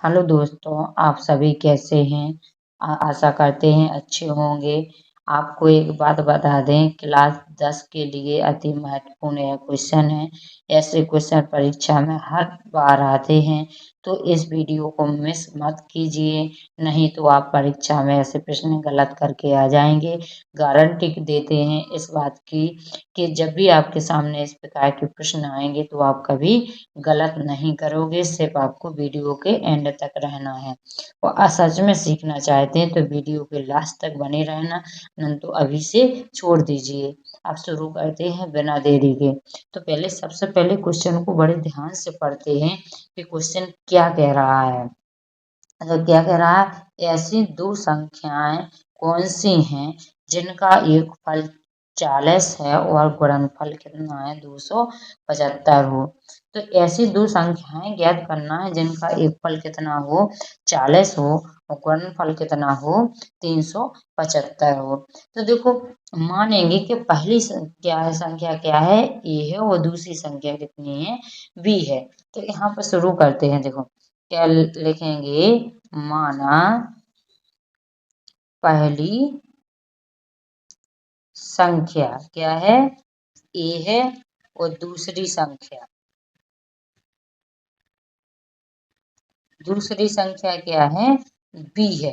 Hello दोस्तों, आप सभी कैसे हैं? आशा करते हैं अच्छे होंगे। आपको एक बात बता दें, क्लास 10 के लिए अति महत्वपूर्ण यह क्वेश्चन है। ऐसे क्वेश्चन परीक्षा में हर बार आते हैं, तो इस वीडियो को मिस मत कीजिए, नहीं तो आप परीक्षा में ऐसे प्रश्न गलत करके आ जाएंगे। गारंटी देते हैं इस बात की कि जब भी आपके सामने इस प्रकार के प्रश्न आएंगे तो आप कभी गलत नहीं करोगे। सिर्फ आपको वीडियो के एंड तक रहना है और सच में सीखना चाहते हैं तो वीडियो के लास्ट तक बने रहना, नहीं तो अभी से छोड़ दीजिए। अब शुरू करते हैं बिना देरी के। तो सबसे पहले क्वेश्चन को बड़े ध्यान से पढ़ते हैं कि क्वेश्चन क्या कह रहा है। तो क्या कह रहा है, ऐसी दो संख्याएं कौन सी हैं जिनका एक फल 40 है और गुणनफल कितना है 275 हो। तो ऐसी दो संख्याएं ज्ञात करना है जिनका एक फल कितना हो 40 हो और गुणनफल कितना हो 375 हो। तो देखो, मानेंगे कि पहली संख्या क्या है, ए है, और दूसरी संख्या कितनी है, बी है। तो यहाँ पर शुरू करते हैं। देखो क्या लिखेंगे, माना पहली संख्या क्या है, ए है, और दूसरी संख्या क्या है, बी है।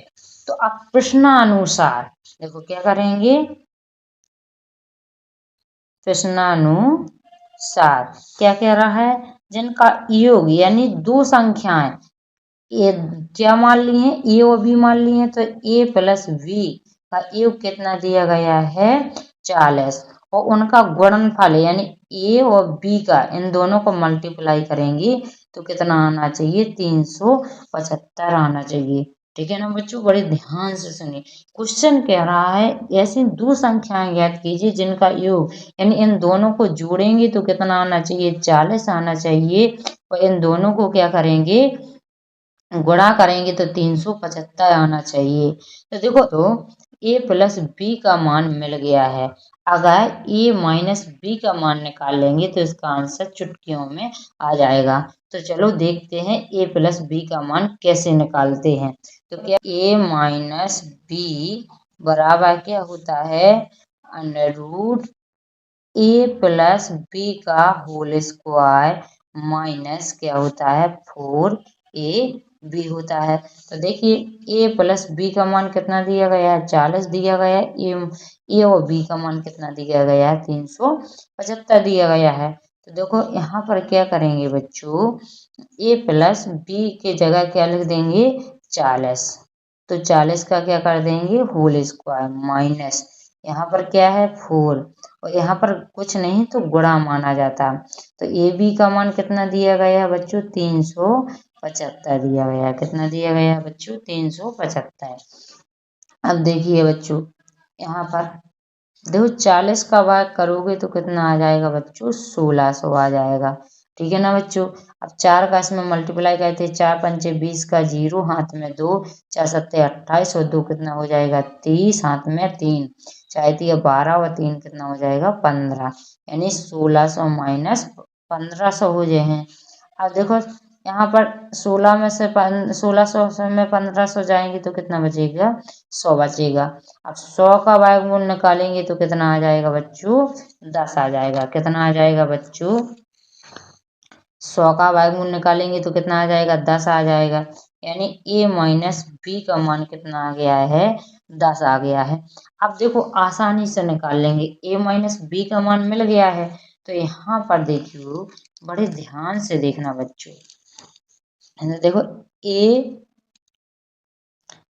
तो अब प्रश्नानुसार देखो क्या करेंगे, प्रश्नानुसार क्या कह रहा है, जिनका योग यानी दो संख्याएं ए क्या मान ली है, ए और बी मान ली है, तो ए प्लस बी का योग कितना दिया गया है 40, और उनका गुणनफल यानी ए और बी का इन दोनों को मल्टीप्लाई करेंगे तो कितना आना चाहिए 375 आना चाहिए। ठीक है ना बच्चों, बड़े ध्यान से सुनिए। क्वेश्चन कह रहा है ऐसी दो संख्याएं ज्ञात कीजिए जिनका योग यानी इन दोनों को जोड़ेंगे तो कितना आना चाहिए 40 आना चाहिए, और इन दोनों को क्या करेंगे गुणा करेंगे तो 375 आना चाहिए। तो देखो, तो ए प्लस बी का मान मिल गया है। अगर ए माइनस बी का मान निकाल लेंगे तो इसका आंसर चुटकियों में आ जाएगा। तो चलो देखते हैं ए प्लस बी का मान कैसे निकालते हैं। तो क्या ए माइनस बी बराबर क्या होता है, अंडर रूट ए प्लस बी का होल स्क्वायर माइनस क्या होता है 4 ए बी होता है। तो देखिए ए प्लस बी का मान कितना दिया गया है 40 दिया गया है, ए और बी का मान कितना दिया गया है 375 दिया गया है। तो देखो यहाँ पर क्या करेंगे बच्चों, ए प्लस बी के जगह क्या लिख देंगे 40, तो 40 का क्या कर देंगे होल स्क्वायर माइनस यहाँ पर क्या है 4, और यहाँ पर कुछ नहीं तो गुणा माना जाता। तो ए बी का मान कितना दिया गया है बच्चों 375 दिया गया है। कितना दिया गया है बच्चों 375। अब देखिए बच्चों, यहाँ पर देखो 40 का भाग करोगे तो कितना आ जाएगा बच्चों 1600 आ जाएगा। ठीक है ना बच्चों। अब 4 का इसमें मल्टीप्लाई करते, 4 पंचे 20 का 0 हाथ में 2, 4 सत्ते 28 और 2 कितना हो जाएगा 30, हाथ में 3, 4 दिया 12 और 3 कितना हो जाएगा 15, यानी 1600 माइनस 1500 हो जाए हैं। अब देखो यहाँ पर 16 में से 1600 में 1500 जाएंगे तो कितना बचेगा 100 बचेगा। अब 100 का वर्गमूल निकालेंगे तो कितना आ जाएगा बच्चों 10 आ जाएगा। कितना आ जाएगा बच्चों 100 का वर्गमूल निकालेंगे तो कितना आ जाएगा 10 आ जाएगा, यानी ए माइनस बी का मान कितना आ गया है 10 आ गया है। अब देखो आसानी से निकाल लेंगे, ए माइनस बी का मान मिल गया है। तो यहाँ पर देखियो बड़े ध्यान से देखना बच्चों, देखो ए,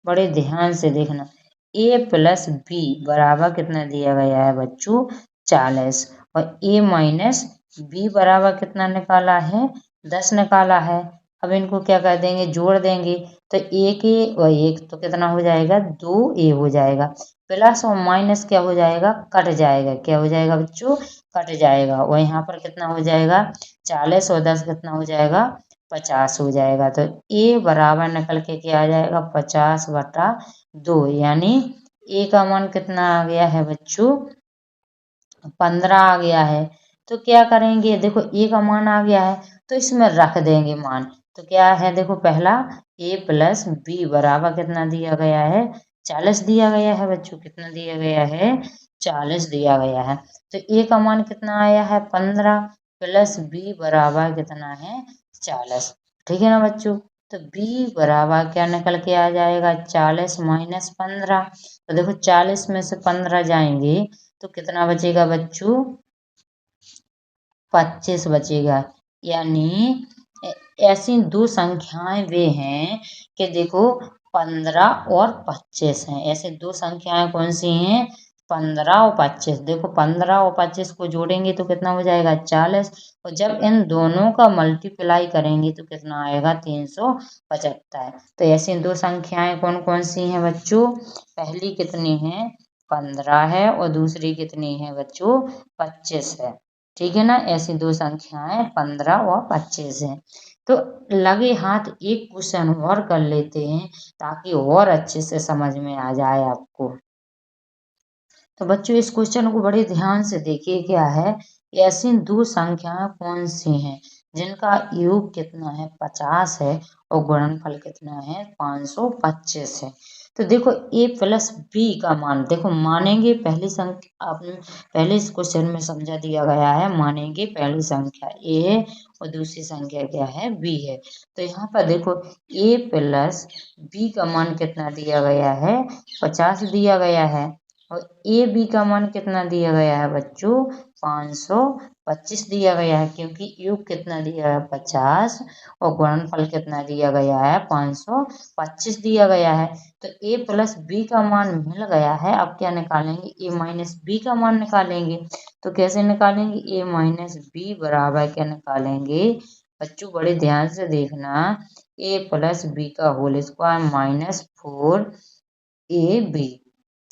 बड़े ध्यान से देखना, ए प्लस बी बराबर कितना दिया गया है बच्चों 40, और ए माइनस बी बराबर कितना निकाला है 10 निकाला है। अब इनको क्या कर देंगे जोड़ देंगे, तो एक ए और एक तो कितना हो जाएगा 2 ए हो जाएगा, प्लस और माइनस क्या हो जाएगा कट जाएगा, क्या हो जाएगा बच्चों कट जाएगा, और यहाँ पर कितना हो जाएगा 40 और 10 कितना हो जाएगा 50 हो जाएगा। तो ए बराबर निकल के क्या आ जाएगा 50/2, यानी ए का मान कितना आ गया है बच्चों 15 आ गया है। तो क्या करेंगे, देखो ए का मान आ गया है तो इसमें रख देंगे मान। तो क्या है देखो, पहला ए प्लस बी बराबर कितना दिया गया है, 40 दिया गया है बच्चों। कितना दिया गया है, 40 दिया गया है। तो ए का मान कितना आया है, 15 प्लस बी बराबर कितना है, 40। ठीक है ना बच्चों। तो बी बराबर क्या निकल के आ जाएगा, 40 माइनस 15। तो देखो 40 में से 15 जाएंगे तो कितना बचेगा बच्चों, 25 बचेगा। यानी ऐसी दो संख्याएं वे हैं कि देखो 15 और 25 हैं। ऐसे दो संख्याएं कौन सी हैं, 15 और 25। देखो 15 और 25 को जोड़ेंगे तो कितना हो जाएगा, 40। और जब इन दोनों का मल्टीप्लाई करेंगे तो कितना आएगा, 375। तो ऐसी दो संख्याएं कौन कौन सी हैं बच्चों, पहली कितनी है, 15 है, और दूसरी कितनी है बच्चों, 25 है। ठीक है ना। ऐसी दो संख्याएं 15 और 25 हैं। तो लगे हाथ एक क्वेश्चन और कर लेते हैं ताकि और अच्छे से समझ में आ जाए आपको। तो बच्चों इस क्वेश्चन को बड़े ध्यान से देखिए, क्या है, ऐसी दो संख्याएं कौन सी हैं जिनका योग कितना है, 50 है, और गुणनफल कितना है, 525 है। तो देखो ए प्लस बी का मान, देखो मानेंगे पहली संख्या, आपने पहले इस क्वेश्चन में समझा दिया गया है, मानेंगे पहली संख्या ए है और दूसरी संख्या क्या है, बी है। तो यहाँ पर देखो ए प्लस बी का मान कितना दिया गया है, 50 दिया गया है। और ए बी का मान कितना दिया गया है बच्चों, 525 दिया गया है, क्योंकि योग कितना दिया है, 50, और गुणनफल कितना दिया गया है, 525 दिया गया है। तो ए प्लस बी का मान मिल गया है। अब क्या निकालेंगे, ए माइनस बी का मान निकालेंगे। तो कैसे निकालेंगे, ए माइनस बी बराबर क्या निकालेंगे बच्चों, बड़े ध्यान से देखना, ए प्लस बी का होल स्क्वायर माइनस 4ab।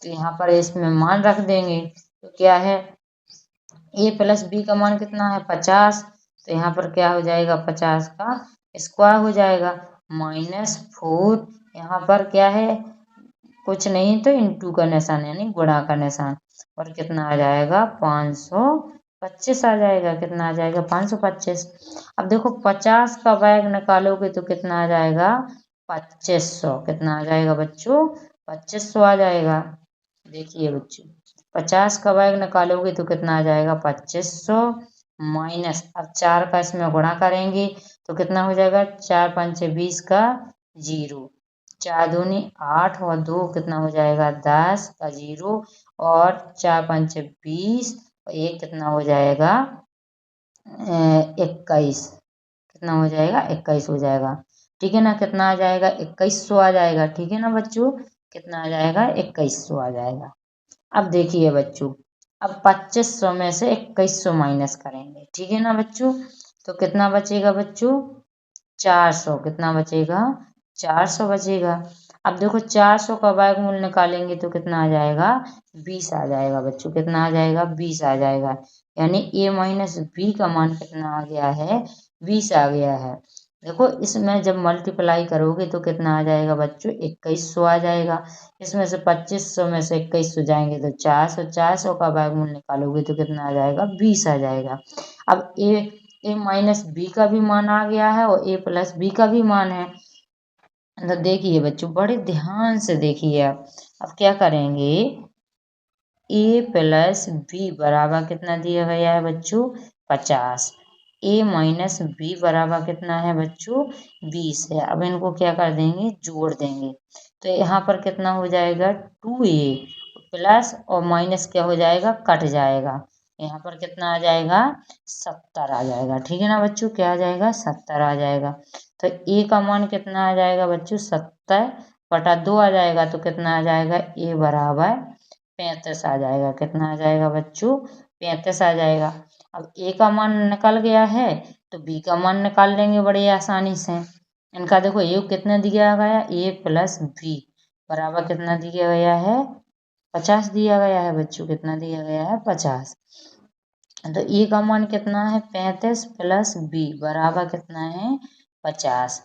तो यहाँ पर इसमें मान रख देंगे तो क्या है, ए प्लस बी का मान कितना है, 50। तो यहाँ पर क्या हो जाएगा, 50 का स्क्वायर हो जाएगा -4। यहाँ पर क्या है, कुछ नहीं तो इंटू का निशान यानी गुणा का निशान, और कितना आ जाएगा, 525 आ जाएगा। कितना आ जाएगा, 525। अब देखो 50 का वर्ग निकालोगे तो कितना आ जाएगा, 2500। कितना आ जाएगा बच्चों, 2500 आ जाएगा। देखिए बच्चों 50 का वर्ग निकालोगे तो कितना आ जाएगा, 2500 माइनस, अब 4 का इसमें गुणा करेंगे तो कितना हो जाएगा, 4 पंचे 20 का 0, 4 दूनी 8 और 2 कितना हो जाएगा, 10 का 0, और 4 पंचे 20 और 1 कितना हो जाएगा, 21। कितना हो जाएगा, 21 हो जाएगा। ठीक है ना। कितना आ जाएगा, 2100 आ जाएगा। ठीक है ना बच्चों, कितना आ जाएगा, 2100 आ जाएगा। अब देखिए बच्चों, अब 2500 में से 2100 माइनस करेंगे। ठीक है ना बच्चों। तो कितना बचेगा बच्चों, 400। कितना बचेगा, 400 बचेगा। अब देखो 400 का वर्गमूल निकालेंगे तो कितना आ जाएगा, 20 आ जाएगा बच्चों। कितना आ जाएगा, 20 आ जाएगा। यानी ए माइनस बी का मान कितना आ गया है, 20 आ गया है। देखो इसमें जब मल्टीप्लाई करोगे तो कितना आ जाएगा बच्चों, 2100 आ जाएगा। इसमें से 2500 में से 2100 जाएंगे तो 400, 400 का वर्गमूल निकालोगे तो कितना आ जाएगा, 20 आ जाएगा। अब ए माइनस बी का भी मान आ गया है और ए प्लस बी का भी मान है। तो देखिए बच्चों बड़े ध्यान से देखिए आप। अब क्या करेंगे, ए प्लस बी बराबर कितना दिया गया है बच्चों, 50। ए माइनस बी बराबर कितना है बच्चों, 20 है। अब इनको क्या कर देंगे, जोड़ देंगे। तो यहाँ पर कितना हो जाएगा, 2a प्लस और माइनस क्या हो जाएगा, कट जाएगा। यहाँ पर कितना आ जाएगा, 70 आ जाएगा। ठीक है ना बच्चों, क्या आ जाएगा, 70 आ जाएगा। तो ए का मान कितना आ जाएगा बच्चों, 70/2 आ जाएगा। तो कितना आ जाएगा, ए बराबर 35 आ जाएगा। कितना आ जाएगा बच्चों, 35 आ जाएगा। अब ए का मान निकल गया है तो बी का मान निकाल लेंगे बड़े आसानी से। इनका देखो योग कितना दिया गया, ए प्लस बी बराबर कितना दिया गया है, 50 दिया गया है बच्चों। कितना दिया गया है, 50। तो ए का मान कितना है, 35 प्लस बी बराबर कितना है, 50।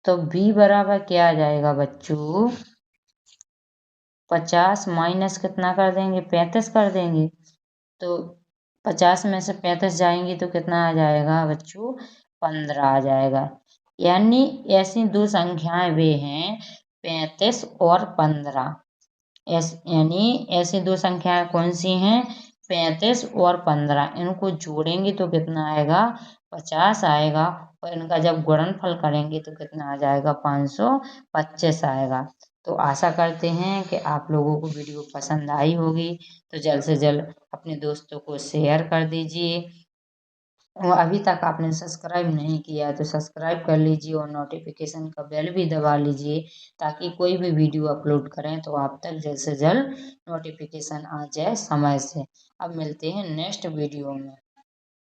तो बी बराबर क्या आ जाएगा बच्चों, 50 माइनस कितना कर देंगे, 35 कर देंगे। तो 50 में से 35 जाएंगे तो कितना आ जाएगा बच्चों, 15 आ जाएगा। यानी ऐसी दो संख्याएं वे हैं 35 और 15। यानी ऐसी दो संख्याएं कौन सी हैं 35 और 15। इनको जोड़ेंगे तो कितना आएगा 50 आएगा और इनका जब गुणनफल करेंगे तो कितना आ जाएगा 525 आएगा। तो आशा करते हैं कि आप लोगों को वीडियो पसंद आई होगी। तो जल्द से जल्द अपने दोस्तों को शेयर कर दीजिए और अभी तक आपने सब्सक्राइब नहीं किया है तो सब्सक्राइब कर लीजिए और नोटिफिकेशन का बेल भी दबा लीजिए ताकि कोई भी वीडियो अपलोड करें तो आप तक जल्द से जल्द नोटिफिकेशन आ जाए समय से। अब मिलते हैं नेक्स्ट वीडियो में।